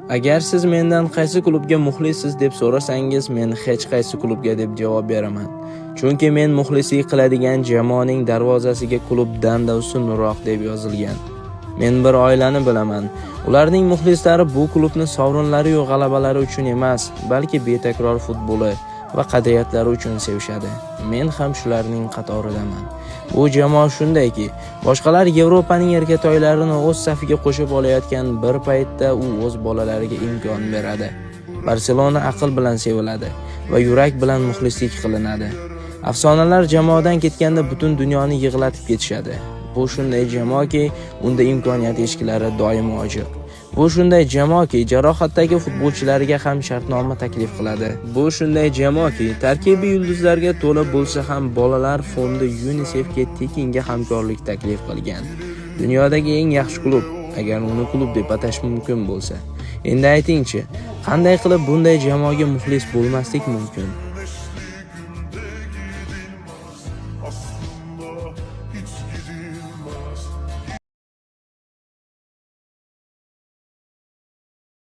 Agar siz mendan qaysi klubga muxlissiz deb so'rasangiz, men hech qaysi klubga deb javob beraman. Chunki men muxlislik qiladigan jamoaning darvozasiga klubdan-da ustunroq deb yozilgan. Men bir oilani bilaman. Ularning muxlislari bu klubni sovrinlari yo'q g'alabalari uchun emas, balki betakror futboli va qadriyatlari uchun sevishadi. Men ham shularning qatoridaman. Bu jamoa shundayki, boshqalar Yevropaning erkatoylarini o'z safiga qo'shib olayotgan bir paytda u o'z bolalariga imkon beradi. Barselona aql bilan seviladi va yurak bilan muxlislik qilinadi. Afsonalar jamoadan ketganda butun dunyoni yig'latib ketishadi. Bu shunday jamoaki, unda imkoniyat eshiklari doimo ochiq. Bu shunday jamoaki, jarohatdagi futbolchilarga ham shartnoma taklif qiladi. Bu shunday jamoaki, tarkibi yulduzlarga to'la bo'lsa ham bolalar fondi UNICEFga tekinga hamkorlik taklif qilgan. Dunyodagi eng yaxshi klub, agar uni klub deb atash mumkin bo'lsa. Endi aytingchi, qanday qilib bunday jamoaga muxlis bo'lmaslik mumkin? Aslında hiç gidilmez.